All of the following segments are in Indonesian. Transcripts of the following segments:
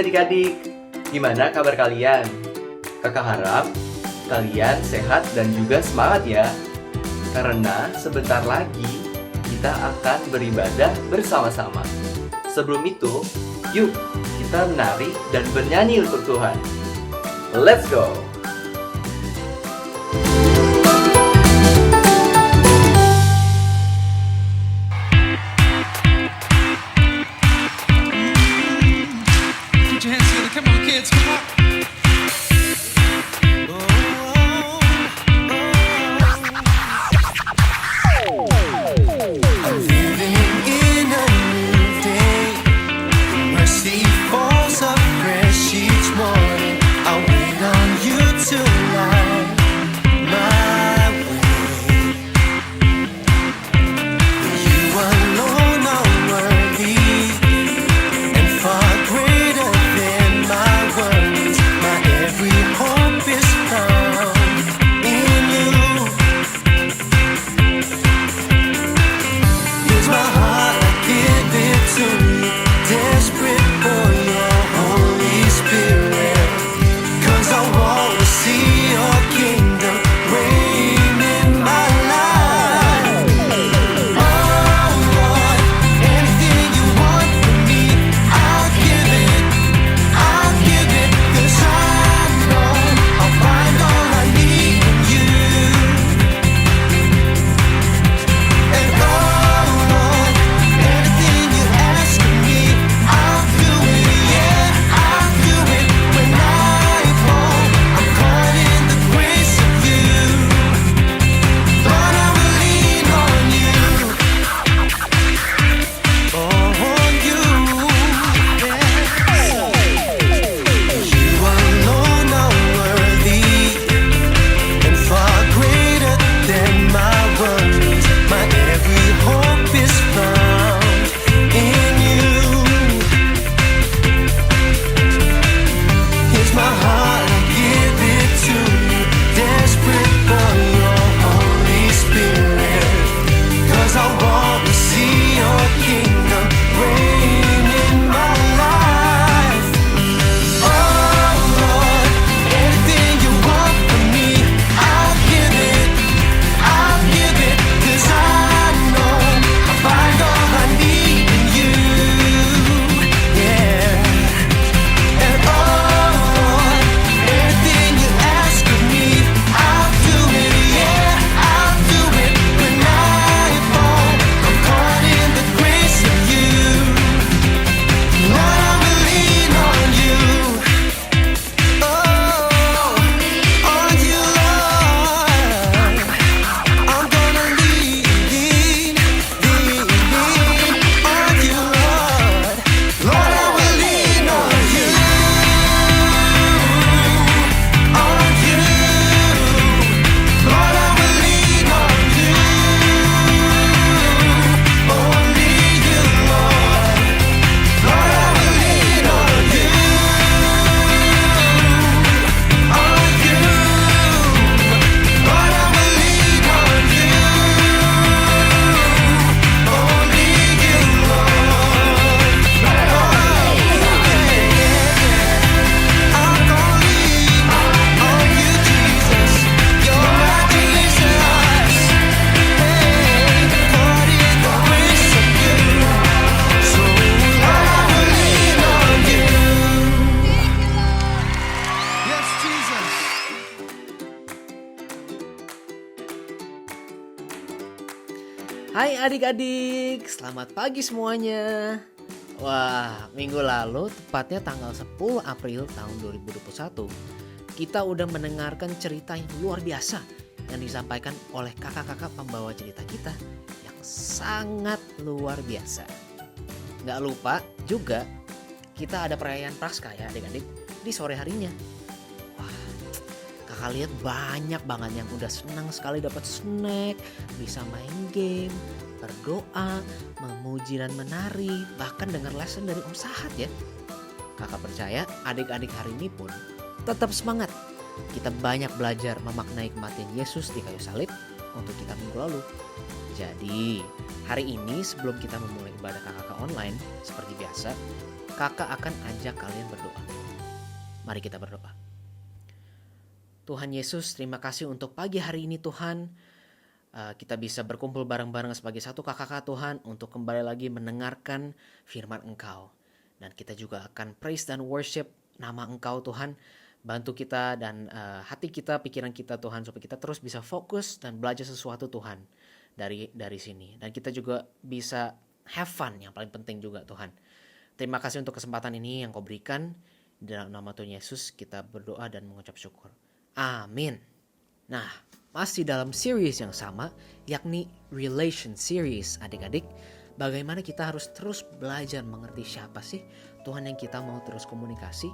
adik-adik, gimana kabar kalian? Kakak harap kalian sehat dan juga semangat ya. Karena sebentar lagi kita akan beribadah bersama-sama. Sebelum itu, yuk kita menari dan bernyanyi untuk Tuhan. Let's go! Hai adik-adik, selamat pagi semuanya. Wah, minggu lalu tepatnya tanggal 10 April tahun 2021 kita udah mendengarkan cerita yang luar biasa yang disampaikan oleh kakak-kakak pembawa cerita kita yang sangat luar biasa. Gak lupa juga kita ada perayaan Praska ya adik-adik di sore harinya. Kakak lihat banyak banget yang udah senang sekali dapat snack, bisa main game, berdoa, memuji dan menari, bahkan dengar lesson dari Om Sahat ya. Kakak percaya adik-adik hari ini pun tetap semangat. Kita banyak belajar memaknai kematian Yesus di kayu salib untuk kita minggu lalu. Jadi hari ini sebelum kita memulai ibadah kakak online seperti biasa, kakak akan ajak kalian berdoa. Mari kita berdoa. Tuhan Yesus, terima kasih untuk pagi hari ini Tuhan. Kita bisa berkumpul bareng-bareng sebagai satu kakak Tuhan untuk kembali lagi mendengarkan firman Engkau. Dan kita juga akan praise dan worship nama Engkau Tuhan. Bantu kita dan hati kita, pikiran kita Tuhan, supaya kita terus bisa fokus dan belajar sesuatu Tuhan dari sini. Dan kita juga bisa have fun, yang paling penting juga Tuhan. Terima kasih untuk kesempatan ini yang Kau berikan. Dalam nama Tuhan Yesus kita berdoa dan mengucap syukur. Amin. Nah, masih dalam series yang sama, yakni Relation Series adik-adik. Bagaimana kita harus terus belajar mengerti siapa sih Tuhan yang kita mau terus komunikasi.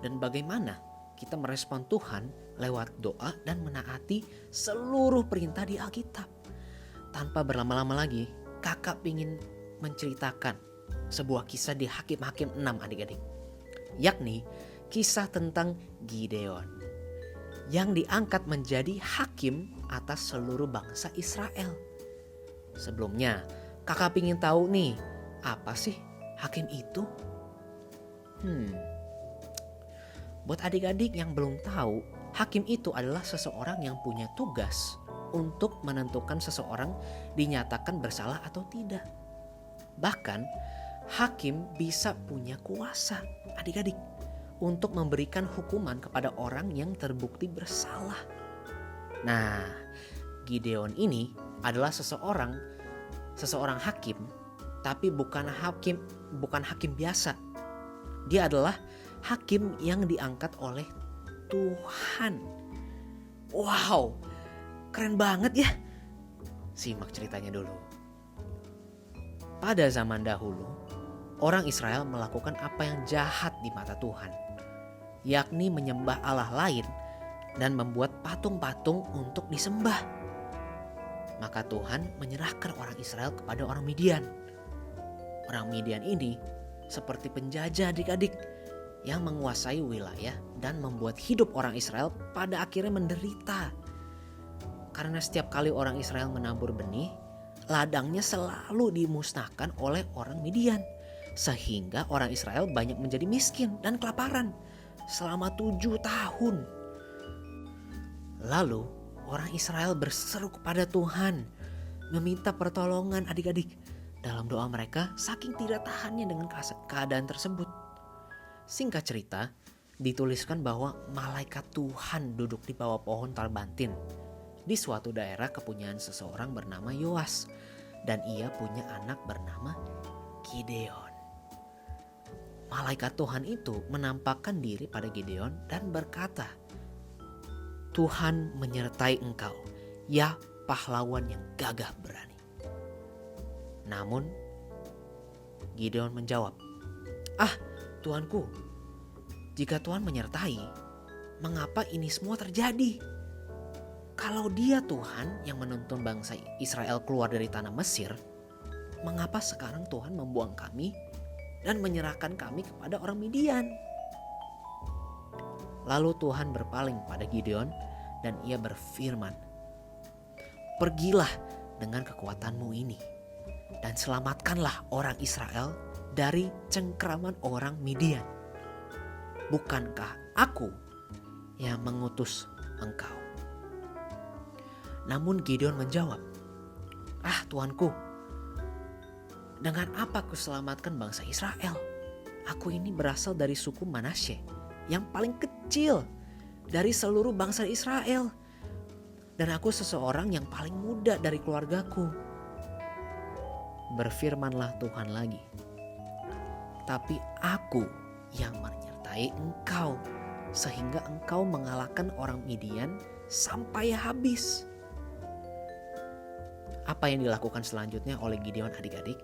Dan bagaimana kita merespon Tuhan lewat doa dan menaati seluruh perintah di Alkitab. Tanpa berlama-lama lagi, kakak ingin menceritakan sebuah kisah di Hakim-Hakim 6 adik-adik. Yakni kisah tentang Gideon yang diangkat menjadi hakim atas seluruh bangsa Israel. Sebelumnya, kakak ingin tahu nih, apa sih hakim itu? Buat adik-adik yang belum tahu, hakim itu adalah seseorang yang punya tugas untuk menentukan seseorang dinyatakan bersalah atau tidak. Bahkan, hakim bisa punya kuasa, adik-adik, untuk memberikan hukuman kepada orang yang terbukti bersalah. Nah, Gideon ini adalah seseorang hakim, tapi bukan hakim biasa. Dia adalah hakim yang diangkat oleh Tuhan. Wow, keren banget ya. Simak ceritanya dulu. Pada zaman dahulu, orang Israel melakukan apa yang jahat di mata Tuhan, yakni menyembah Allah lain dan membuat patung-patung untuk disembah. Maka Tuhan menyerahkan orang Israel kepada orang Midian. Orang Midian ini seperti penjajah adik-adik yang menguasai wilayah dan membuat hidup orang Israel pada akhirnya menderita. Karena setiap kali orang Israel menabur benih, ladangnya selalu dimusnahkan oleh orang Midian. Sehingga orang Israel banyak menjadi miskin dan kelaparan selama 7 tahun. Lalu orang Israel berseru kepada Tuhan, meminta pertolongan adik-adik. Dalam doa mereka saking tidak tahannya dengan keadaan tersebut. Singkat cerita, dituliskan bahwa malaikat Tuhan duduk di bawah pohon talbantin di suatu daerah kepunyaan seseorang bernama Yoas, dan ia punya anak bernama Gideon. Malaikat Tuhan itu menampakkan diri pada Gideon dan berkata, Tuhan menyertai engkau, ya pahlawan yang gagah berani. Namun Gideon menjawab, Tuanku, jika Tuhan menyertai, mengapa ini semua terjadi? Kalau Dia Tuhan yang menuntun bangsa Israel keluar dari tanah Mesir, mengapa sekarang Tuhan membuang kami dan menyerahkan kami kepada orang Midian? Lalu Tuhan berpaling pada Gideon dan ia berfirman, pergilah dengan kekuatanmu ini dan selamatkanlah orang Israel dari cengkraman orang Midian. Bukankah aku yang mengutus engkau? Namun Gideon menjawab, Tuanku, dengan apa aku selamatkan bangsa Israel? Aku ini berasal dari suku Manasye, yang paling kecil dari seluruh bangsa Israel. Dan aku seseorang yang paling muda dari keluargaku. Berfirmanlah Tuhan lagi, tapi aku yang menyertai engkau, sehingga engkau mengalahkan orang Midian sampai habis. Apa yang dilakukan selanjutnya oleh Gideon adik-adik?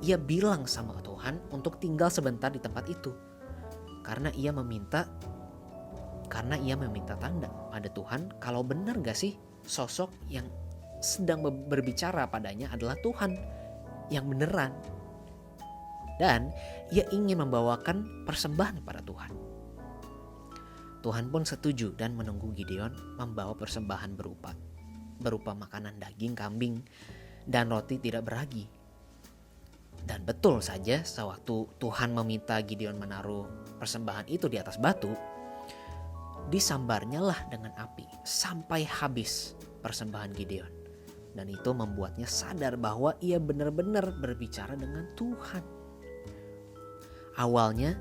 Ia bilang sama Tuhan untuk tinggal sebentar di tempat itu. Karena ia meminta tanda pada Tuhan kalau benar gak sih sosok yang sedang berbicara padanya adalah Tuhan yang beneran. Dan ia ingin membawakan persembahan pada Tuhan. Tuhan pun setuju dan menunggu Gideon membawa persembahan berupa makanan daging kambing dan roti tidak beragi. Dan betul saja, sewaktu Tuhan meminta Gideon menaruh persembahan itu di atas batu, disambarnya lah dengan api sampai habis persembahan Gideon. Dan itu membuatnya sadar bahwa ia benar-benar berbicara dengan Tuhan. Awalnya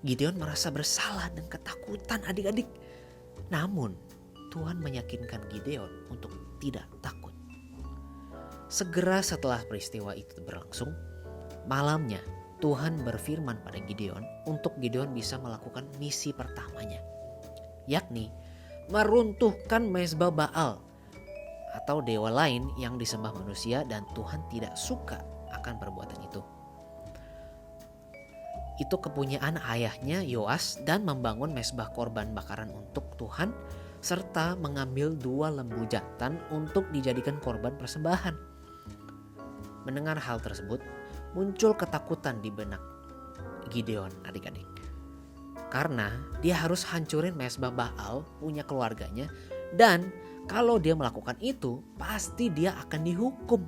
Gideon merasa bersalah dan ketakutan adik-adik. Namun Tuhan meyakinkan Gideon untuk tidak takut. Segera setelah peristiwa itu berlangsung, malamnya Tuhan berfirman pada Gideon untuk Gideon bisa melakukan misi pertamanya, yakni meruntuhkan mezbah Baal atau dewa lain yang disembah manusia, dan Tuhan tidak suka akan perbuatan itu. Itu kepunyaan ayahnya Yoas, dan membangun mezbah korban bakaran untuk Tuhan serta mengambil 2 lembu jantan untuk dijadikan korban persembahan. Mendengar hal tersebut, muncul ketakutan di benak Gideon adik-adik. Karena dia harus hancurin mezbah Baal punya keluarganya, dan kalau dia melakukan itu pasti dia akan dihukum.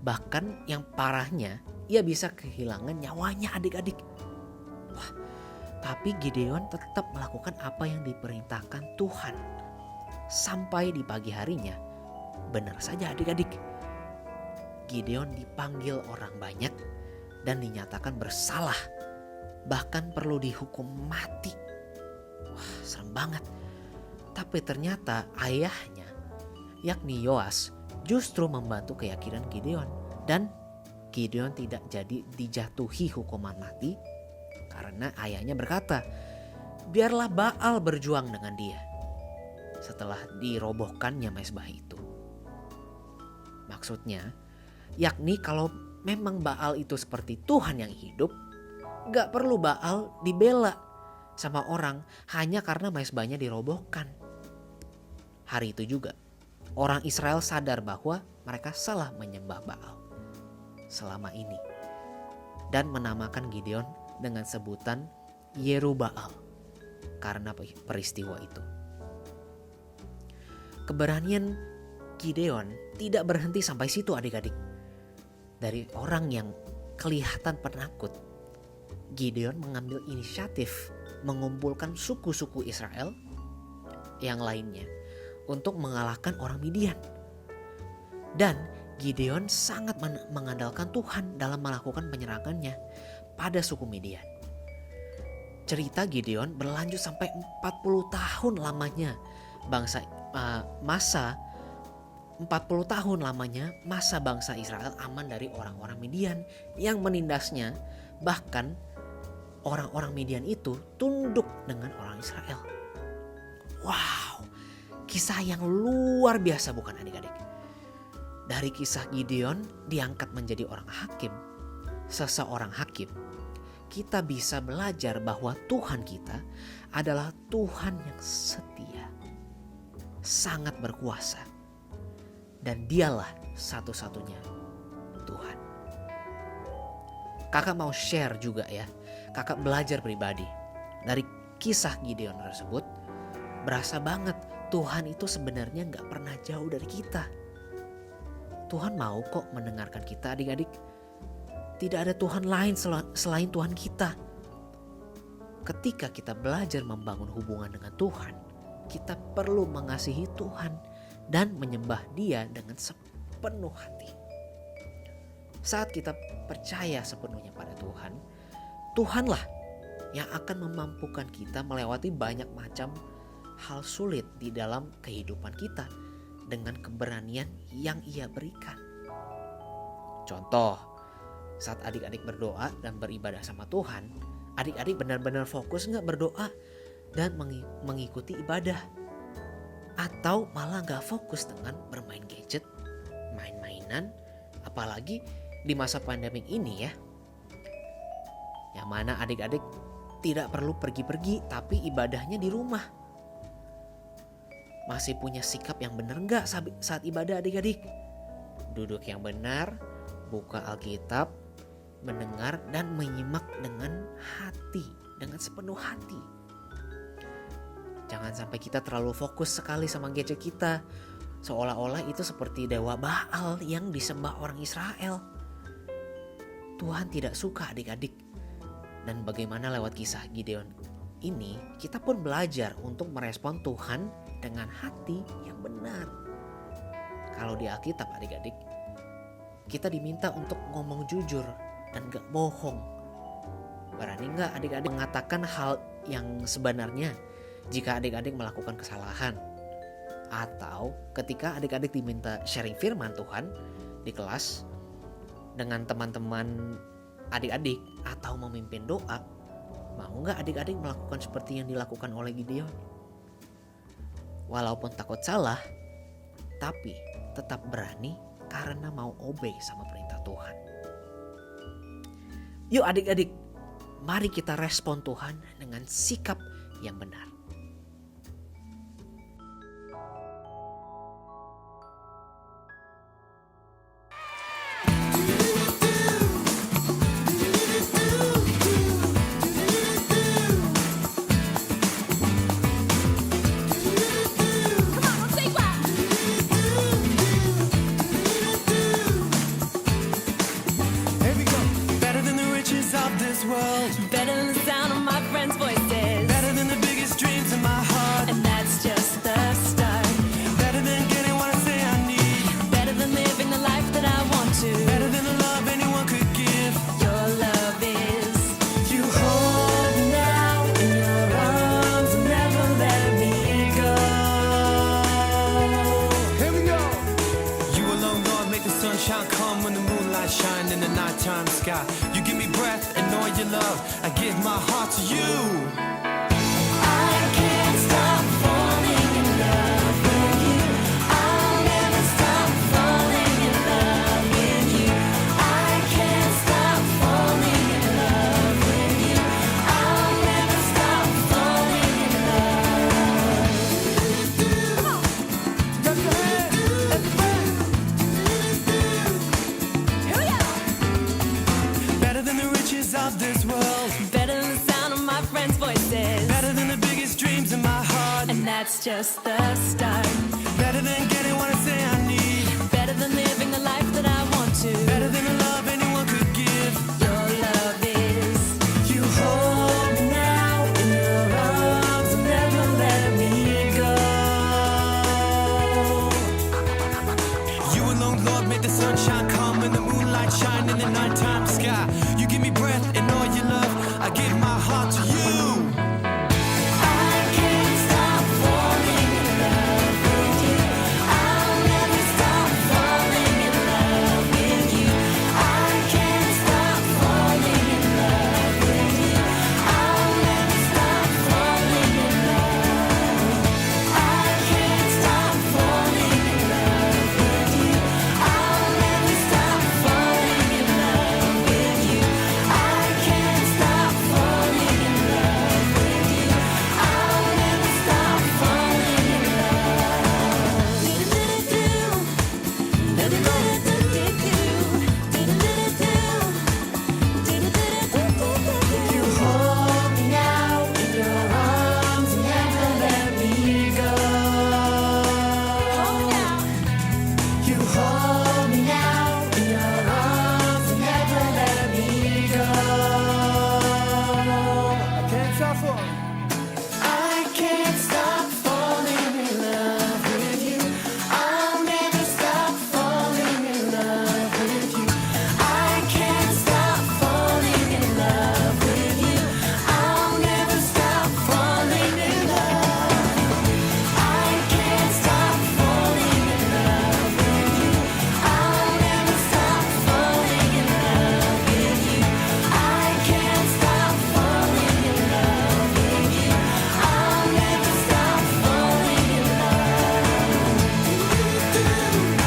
Bahkan yang parahnya, ia bisa kehilangan nyawanya adik-adik. Wah, tapi Gideon tetap melakukan apa yang diperintahkan Tuhan. Sampai di pagi harinya, benar saja adik-adik, Gideon dipanggil orang banyak dan dinyatakan bersalah, bahkan perlu dihukum mati. Wah, serem banget. Tapi ternyata ayahnya, yakni Yoas, justru membantu keyakinan Gideon, dan Gideon tidak jadi dijatuhi hukuman mati karena ayahnya berkata, biarlah Baal berjuang dengan dia setelah dirobohkannya mezbah itu. Maksudnya, yakni kalau memang Baal itu seperti Tuhan yang hidup, gak perlu Baal dibela sama orang hanya karena mezbahnya dirobohkan. Hari itu juga orang Israel sadar bahwa mereka salah menyembah Baal selama ini, dan menamakan Gideon dengan sebutan Yerubbaal karena peristiwa itu. Keberanian Gideon tidak berhenti sampai situ adik-adik. Dari orang yang kelihatan penakut, Gideon mengambil inisiatif mengumpulkan suku-suku Israel yang lainnya untuk mengalahkan orang Midian. Dan Gideon sangat mengandalkan Tuhan dalam melakukan penyerangannya pada suku Midian. Cerita Gideon berlanjut sampai 40 tahun lamanya masa 40 tahun lamanya masa bangsa Israel aman dari orang-orang Midian yang menindasnya. Bahkan orang-orang Midian itu tunduk dengan orang Israel. Wow, kisah yang luar biasa bukan adik-adik? Dari kisah Gideon diangkat menjadi orang hakim, seseorang hakim, kita bisa belajar bahwa Tuhan kita adalah Tuhan yang setia, sangat berkuasa, dan dialah satu-satunya Tuhan. Kakak mau share juga ya, kakak belajar pribadi. Dari kisah Gideon tersebut, berasa banget Tuhan itu sebenarnya gak pernah jauh dari kita. Tuhan mau kok mendengarkan kita adik-adik. Tidak ada Tuhan lain selain Tuhan kita. Ketika kita belajar membangun hubungan dengan Tuhan, kita perlu mengasihi Tuhan dan menyembah Dia dengan sepenuh hati. Saat kita percaya sepenuhnya pada Tuhan, Tuhanlah yang akan memampukan kita melewati banyak macam hal sulit di dalam kehidupan kita dengan keberanian yang Ia berikan. Contoh, saat adik-adik berdoa dan beribadah sama Tuhan, adik-adik benar-benar fokus gak berdoa dan mengikuti ibadah? Atau malah gak fokus dengan bermain gadget, main-mainan, apalagi di masa pandemik ini ya. Yang mana adik-adik tidak perlu pergi-pergi tapi ibadahnya di rumah. Masih punya sikap yang benar gak saat ibadah adik-adik? Duduk yang benar, buka Alkitab, mendengar dan menyimak dengan hati, dengan sepenuh hati. Jangan sampai kita terlalu fokus sekali sama gadget kita, seolah-olah itu seperti dewa Baal yang disembah orang Israel. Tuhan tidak suka adik-adik. Dan bagaimana lewat kisah Gideon ini, kita pun belajar untuk merespon Tuhan dengan hati yang benar. Kalau di Alkitab adik-adik, kita diminta untuk ngomong jujur dan gak bohong. Berani gak adik-adik mengatakan hal yang sebenarnya jika adik-adik melakukan kesalahan? Atau ketika adik-adik diminta sharing firman Tuhan di kelas dengan teman-teman adik-adik atau memimpin doa, mau gak adik-adik melakukan seperti yang dilakukan oleh Gideon? Walaupun takut salah, tapi tetap berani karena mau obey sama perintah Tuhan. Yuk adik-adik, mari kita respon Tuhan dengan sikap yang benar. Better than the sound of my friends' voices. Better than the biggest dreams in my heart. And that's just the start. Better than getting what I say I need. Better than living the life that I want to. Better than the love anyone could give. Your love is. You hold me now in your arms and never let me go. Here we go. You alone, Lord, make the sunshine come when the moonlight shine in the nighttime sky. You give me breath and all your love. I give my heart to you. I can't stop falling in love with you. I'll never stop falling in love with you. I can't stop falling in love with you. I'll never stop falling in love. Come on. Clap your hands, everybody. Here we go. Better than the riches of this world. Better than the sound of my friends' voices. Better than the biggest dreams in my heart. And that's just the start. Better than getting what I say I need. Better than living the life that I want to. Better than the love anyone could give. Your love is. You hold me now in your arms and never let me go. You alone, Lord, make the sunshine come and the moonlight shine in the nighttime sky. You give me breath and all your love. I give my heart to you. I can't stop falling in love with you. I'll never stop falling in love with you. I can't stop falling in love with you. I'll never stop falling in love. I can't stop falling in love with you. I'll never stop falling in love with you. I can't stop falling in love with you. I'll never stop falling in love. You hold me now in your arms and never let me go. You hold me now in your arms and never let me go. I can't stop falling. I can't stop falling in love with you. I'll never stop falling in love with you. I can't stop falling in love with you. I'll never stop falling in love. I can't stop falling in love with you. I'll never stop falling in love with you. I can't stop falling in love with you. I'll never stop falling in love.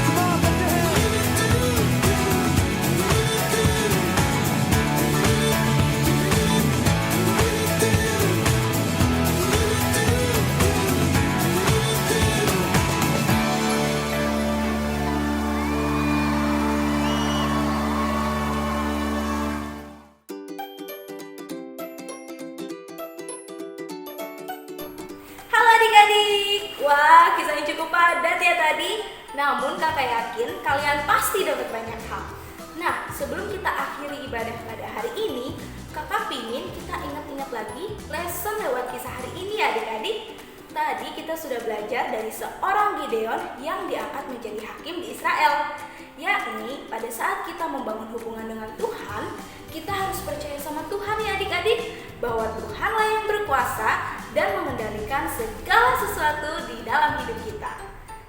Come on, put your Halo adik-adik, wah kisahnya cukup padat ya tadi. Namun kakak yakin kalian pasti dapat banyak hal. Nah, sebelum kita akhiri ibadah pada hari ini, kakak pingin kita ingat-ingat lagi lesson lewat kisah hari ini ya adik-adik. Tadi kita sudah belajar dari seorang Gideon yang diangkat menjadi hakim di Israel. Yakni pada saat kita membangun hubungan dengan Tuhan, kita harus percaya sama Tuhan ya adik-adik, bahwa Tuhanlah yang berkuasa dan mengendalikan segala sesuatu di dalam hidup kita.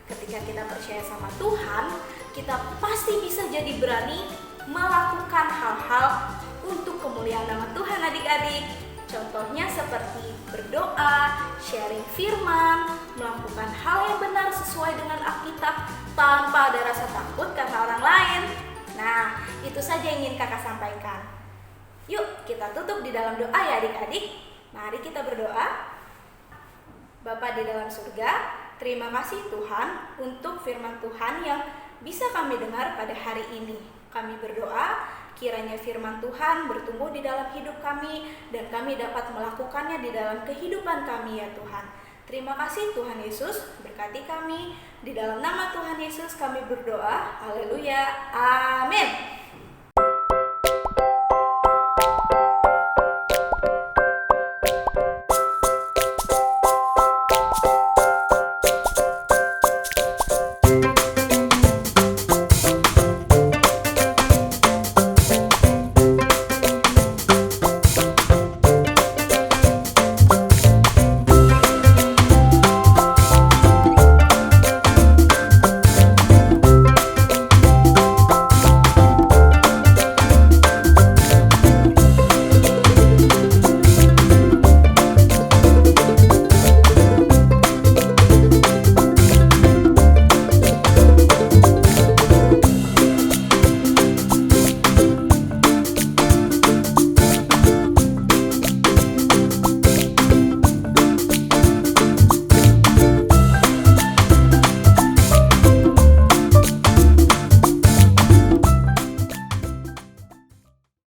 Ketika kita percaya sama Tuhan, kita pasti bisa jadi berani melakukan hal-hal untuk kemuliaan nama Tuhan adik-adik. Contohnya seperti berdoa, sharing firman, melakukan hal yang benar sesuai dengan Alkitab tanpa ada rasa takut karena orang lain. Nah, itu saja yang ingin kakak sampaikan. Yuk, kita tutup di dalam doa ya adik-adik. Mari kita berdoa. Bapa di dalam surga, terima kasih Tuhan untuk firman Tuhan yang bisa kami dengar pada hari ini. Kami berdoa kiranya firman Tuhan bertumbuh di dalam hidup kami dan kami dapat melakukannya di dalam kehidupan kami ya Tuhan. Terima kasih Tuhan Yesus, berkati kami. Di dalam nama Tuhan Yesus kami berdoa. Haleluya. Amin.